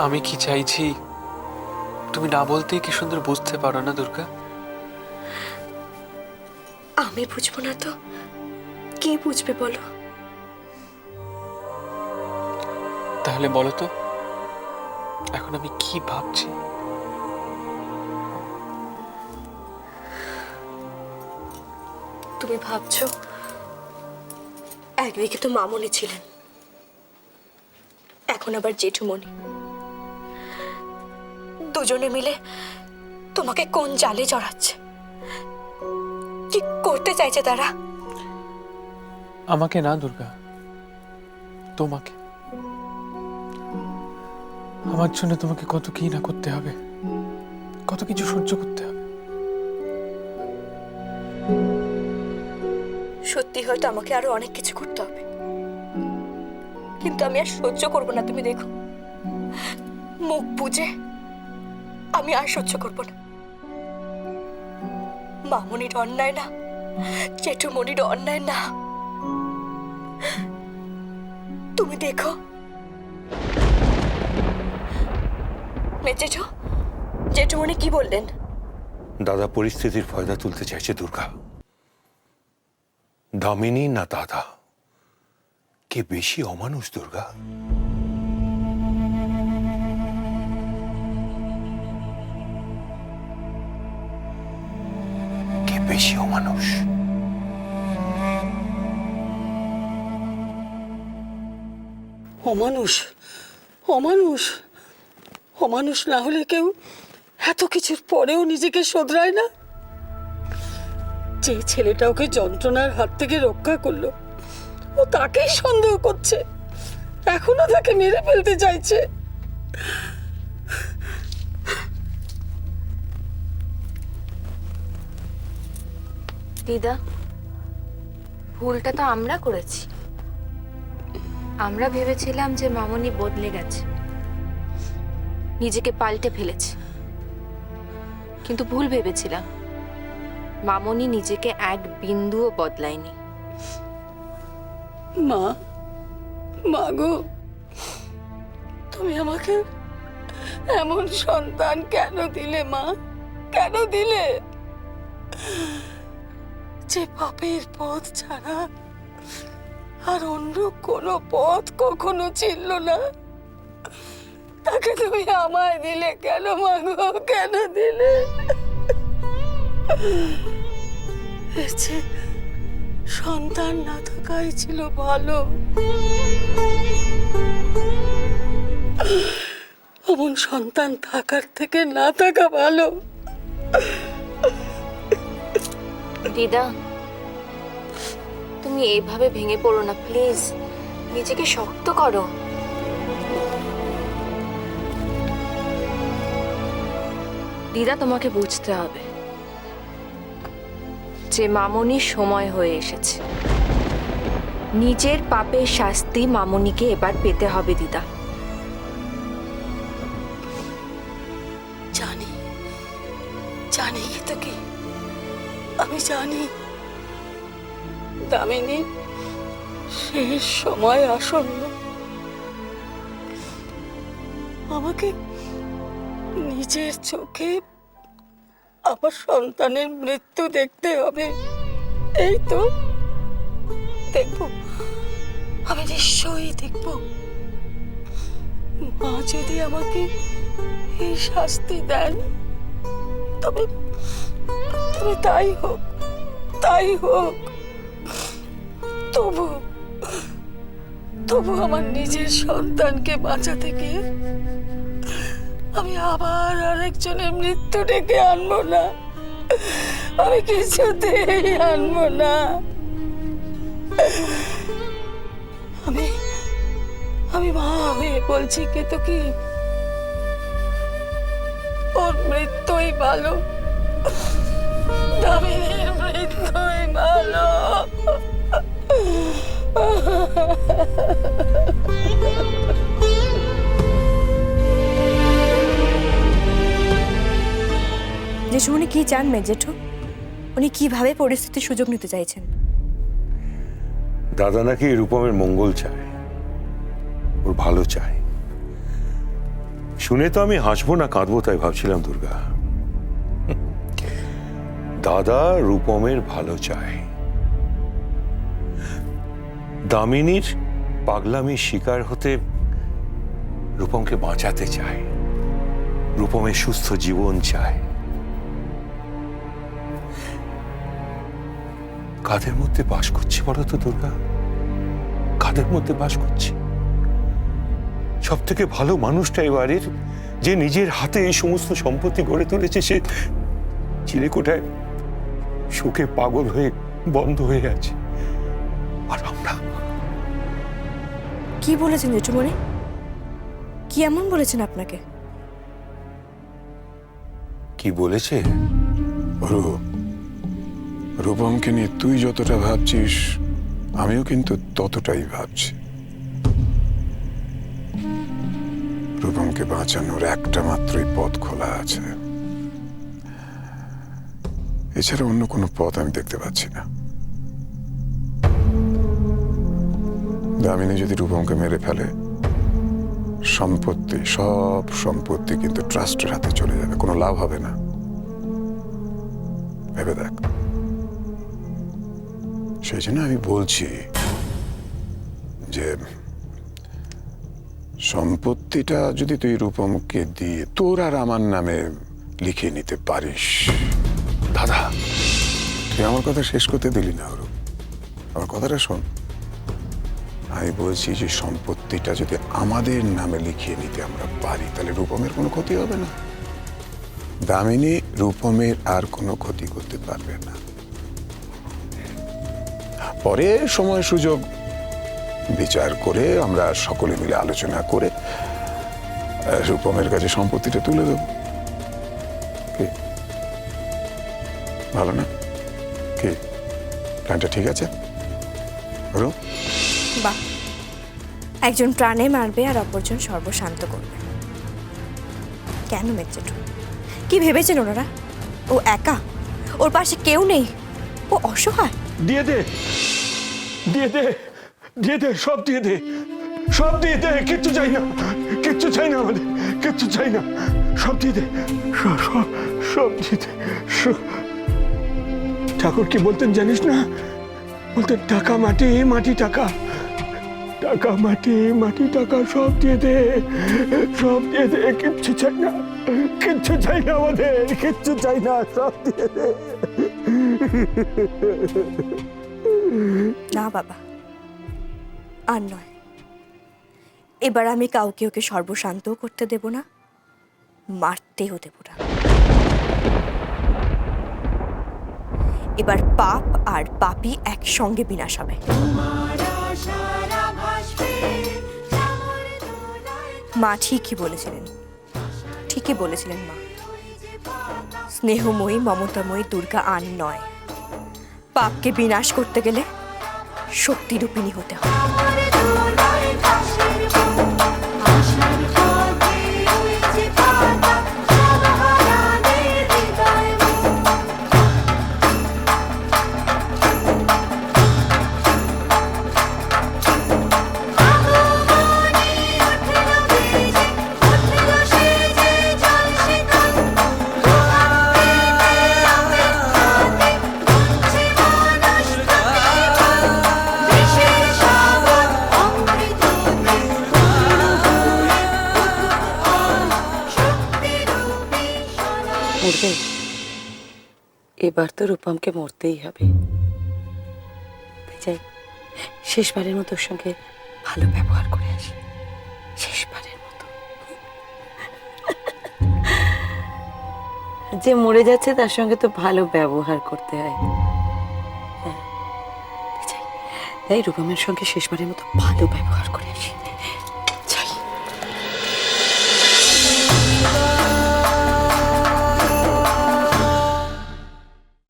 আমি কি চাইছি তুমি না বলতেই কি সুন্দর বুঝতে পারো না দুর্গা? আমি বুঝবো না তো কে বুঝবে বলো? তাহলে বলো তো এখন আমি কি ভাবছি? তুমি ভাবছো একদিকে তো মামনি ছিলেন, এখন আবার জেঠুমনি, দুজনে মিলে তোমাকে কোন জালে জড়াচ্ছে, কি করতে চাইছে তারা? আমাকে না দুর্গা, তোমাকে। আমার জন্য তোমাকে কত কি না করতে হবে, কত কিছু সহ্য করতে হবে। সত্যি হয়তো আমাকে আরো অনেক কিছু করতে হবে, কিন্তু আমি আর সহ্য করবো না। তুমি দেখো, মুখ বুঝে আমি আর সহ্য করবো না। মামনির অন্যায় না, জেঠুমনির অন্যায় না। তুমি দেখো জেঠু, জেঠুমনি কি বললেন? দাদা পরিস্থিতির ফায়দা তুলতে চাইছে দুর্গা। দামিনী না দাদা, কে বেশি অমানুষ দুর্গা? কে বেশি অমানুষ? অমানুষ, অমানুষ, অমানুষ না হলে কেউ এত কিছুর পরেও নিজেকে শোধরায় না। যে ছেলেটা ওকে যন্ত্রণার হাত থেকে রক্ষা করলো, ও তাকেই সন্দেহ করছে, এখনো তাকে মেরে ফেলতে চাইছে। দিদা, ভুলটা তো আমরা করেছি। আমরা ভেবেছিলাম যে মামনি বদলে গেছে, নিজেকে পাল্টে ফেলেছে, কিন্তু ভুল ভেবেছিলাম। মামনি নিজেকে এক বিন্দুও বদলায়নি। মা, মা গো, তুমি আমাকে এমন সন্তান কেন দিলে মা? কেন দিলে? যে পাপের পথ ছাড়া আর অন্য কোনো পথ কখনো ছিল না, তাকে তুমি আমায় দিলে কেন মা গো? কেন দিলে? এর চেয়ে সন্তান না থাকাই ছিল ভালো। অমন সন্তান থাকার থেকে না থাকা ভালো। দিদা, তুমি এইভাবে ভেঙে পড়ো না প্লিজ, নিজেকে শক্ত করো। দিদা, তোমাকে বুঝতে হবে যে মামনির সময় হয়ে এসেছে। নিজের পাপের শাস্তি মামনিকে এবার পেতে হবে দিদা। জানি, জানি তো কি, আমি জানি দামিনী শেষ সময় আসন্ন। আমাকে নিজের চোখে আমার সন্তানের মৃত্যু দেখতে হবে। এই তো দেখবো, আমি নিশ্চয়ই দেখবো। মা যদি আমাকে এই শাস্তি দেন, তবে তবে তাই হোক, তাই হোক। তবু তবু আমার নিজের সন্তানকে বাঁচাতে গিয়ে আমি আবার আরেকজনের মৃত্যু ডেকে আনবো না। আমি কিছুতেই আনবো না। আমি আমি মা হয়ে বলছি কে তো কি, ওর মৃত্যুই ভালো, দামিনীর মৃত্যুই ভালো। জেঠু উনি কি চান জেঠু? উনি কিভাবে পরিস্থিতির সুযোগ নিতে চাইছেন? দাদা নাকি রূপমের মঙ্গল চায়, ওর ভালো চায়, শুনে তো আমি হাসবো না কাঁদবো তাই ভাবছিলাম দুর্গা। দাদা রূপমের ভালো চায়, দামিনীর পাগলামির শিকার হতে রূপমকে বাঁচাতে চায়, রূপমের সুস্থ জীবন চায়। কাদের মধ্যে বাস করছি বলো তো দুর্গা, কাদের মধ্যে বাস করছি? সব থেকে ভালো মানুষটা এই বাড়ির, যে নিজের হাতে এই সমস্ত সম্পত্তি গড়ে তুলেছে, সে চিলেকোঠায় শোকে পাগল হয়ে বন্ধ হয়ে আছে। আর আমরা কি বলেছেন জেঠুমণি? কি এমন বলেছেন আপনাকে? কি বলেছে? রূপমকে নিয়ে তুই যতটা ভাবছিস আমিও কিন্তু ততটাই ভাবছি। রূপমকে বাঁচানোর একটা মাত্রই পথ খোলা আছে, এছাড়া অন্য কোনো পথ আমি দেখতে পাচ্ছি না। দামিনী যদি রূপমকে মেরে ফেলে, সম্পত্তি, সব সম্পত্তি কিন্তু ট্রাস্টের হাতে চলে যাবে, কোনো লাভ হবে না। ভেবে দেখ। সেই জন্য আমি বলছি যে সম্পত্তিটা যদি তুই রূপমকে দিয়ে তোর আর আমার নামে লিখে নিতে পারিস। দাদা, তুই আমার কথা শেষ করতে দিলি না অরূপ, আমার কথাটা শোন। আমি বলছি যে সম্পত্তিটা যদি আমাদের নামে লিখিয়ে নিতে আমরা পারি, তাহলে রূপমের কোনো ক্ষতি হবে না। দামিনী রূপমের আর কোনো ক্ষতি করতে পারবে না। পরে সময় সুযোগ বিচার করে আমরা সকলে মিলে আলোচনা করে রূপমের কাছে সম্পত্তিটা তুলে দেব। কি ভালো না? কি প্ল্যানটা ঠিক আছে? রূপ, বাহ, একজন প্রাণে মারবে আর অপরজন সর্বশান্ত করবে। কেন মেজেঠু? কি ভেবেছেন ওনারা? ও একা, ওর পাশে কেউ নেই, ও অসহায়। দিয়ে দে, দিয়ে দে, দিয়ে দে, সব দিয়ে দে, সব দিয়ে দে। কিচ্ছু চাই না, কিচ্ছু চাই না আমাদের, কিচ্ছু চাই না। সব দিয়ে দে, সব সব সব দিয়ে দে। ঠাকুর কি বলতেন জানিস না? বলতেন টাকা মাটি, মাটি টাকা, টাকা মাটি, মাটি টাকা, সব দিয়ে দে, সব দিয়ে দে। কিচ্ছু চাই না, কিচ্ছু চাই না আমাদের, কিচ্ছু চাই না, সব দিয়ে দে। না বাবা, আর নয়। এবার আমি কাউকে ওকে সর্বশান্তও করতে দেব না, মারতেও দেব না। এবার পাপ আর পাপী একসঙ্গে বিনাশ হবে। মা ঠিকই বলেছিলেন, ঠিকই বলেছিলেন মা। স্নেহময়ী মমতাময়ী দুর্গা আর নয়, পাপকে বিনাশ করতে গেলে শক্তিরূপিণী হতে হবে। মরবে, এবার তো রূপমকে মরতেই হবে। যাই, শেষবারের মতো ওর সঙ্গে ভালো ব্যবহার করে আসি, শেষবারের মতো। যে মরে যাচ্ছে তার সঙ্গে তো ভালো ব্যবহার করতে হয়। হ্যাঁ, যাই, তাই রূপমের সঙ্গে শেষবারের মতো ভালো ব্যবহার করে আসি।